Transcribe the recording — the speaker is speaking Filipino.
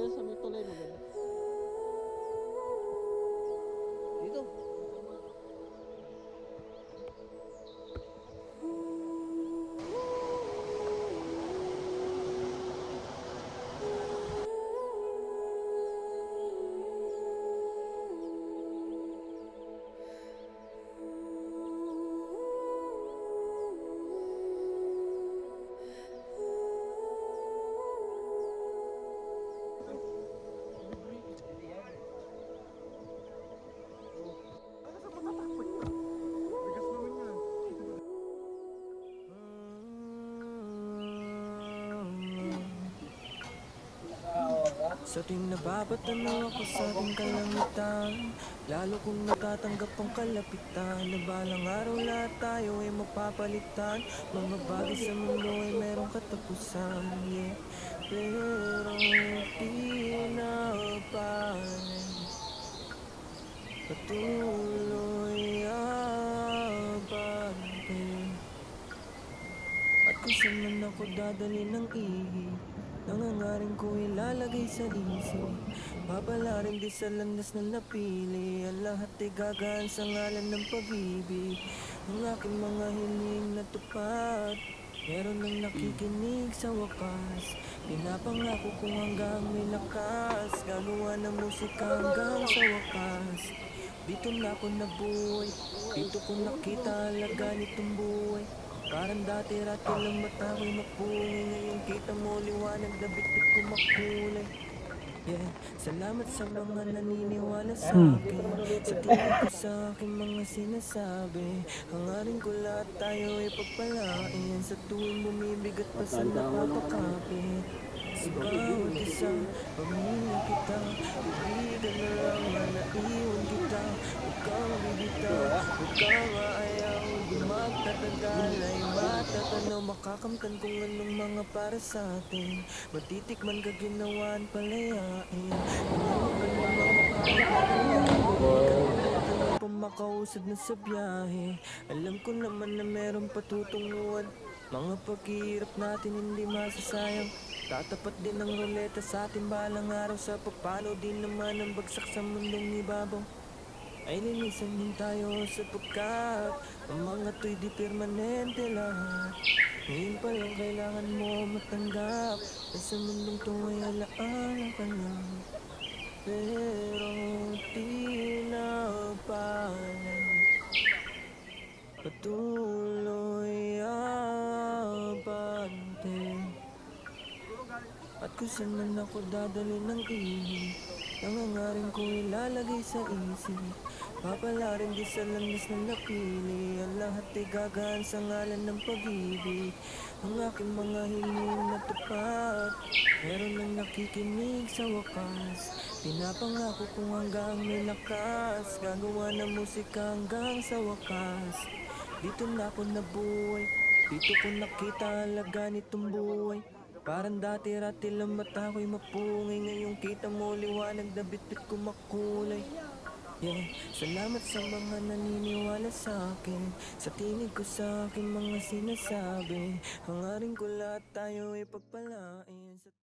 dyan sa may tulay maganda. Dito. Sa tuwing nababatanaw ako sa ating kalangitan, lalo kong natatanggap ang kalapitan, na balang araw lahat tayo ay mapapalitan. Mga bagay sa mundo ay merong katapusan, yeah. Pero di na panin, patuloy abante. At kung saan man ako dadali ng ihi, nangangaring ko ilalagay sa isip. Babalarin di sa landas na napili, ang lahat ay gagaan sa ngalan ng pag-ibig. Ang aking mga hiling natupad, meron nang nakikinig sa wakas. Pinapangako kong hanggang may lakas, gagawa ng musika hanggang sa wakas. Dito na ako nabuhay, dito ko nakita alaga nitong buhay. Parang dati-rati lang mata ko'y mapungi, ngayon kita mo liwanag na bitbit ko makulay. Yeah, salamat sa mga naniniwala sa akin, sa tingin ko sa aking mga sinasabi. Hangarin ko lahat tayo ay pagpalain, sa tuwing bumibigat pa sa napapakapit. Sa bawat isa, pamilya kita, ibigan na lang na naiwan kita. Huwag kang bibitaw, huwag kang aayaw, di magtatagal ay matatanaw. Makakamtan kung anong mga para sa atin, matitikman ka ginawaan palayain. Ano ka namang makakalimutan pa makausad na sa biyahe. Alam ko naman na meron patutunguhan, mga paghihirap natin hindi masasayang. Tatapat din ang ruleta sa ating balang araw, sa papano din naman ang bagsak sa mundong ibabaw. Ay linisan din tayo sapagkat ang mga to'y di permanente lahat. Ngayon pa lang kailangan mo matanggap na sa mundong to ay alaala ka lang. Pero di na panin, patuloy abante. At kung saan man ako dadali ng ihi, nangangaring ko ilalagay sa isip. Papalarin di sa landas na napili, ang lahat ay gagaan sa ngalan ng pag-ibig. Ang aking mga hiling natupad, meron nang nakikinig sa wakas. Pinapangako kong hanggang may lakas, gagawa ng musika hanggang sa wakas. Dito na ako nabuhay, dito ko nakita alaga nitong buhay. Parang dati-rati lang mata ko'y mapungay, ngayong kita mo liwanag na bitbit ko makulay. Yeah, salamat sa mga naniniwala sa akin, sa tinig ko sa aking mga sinasabi. Hangarin ko lahat tayo ay pagpalain sa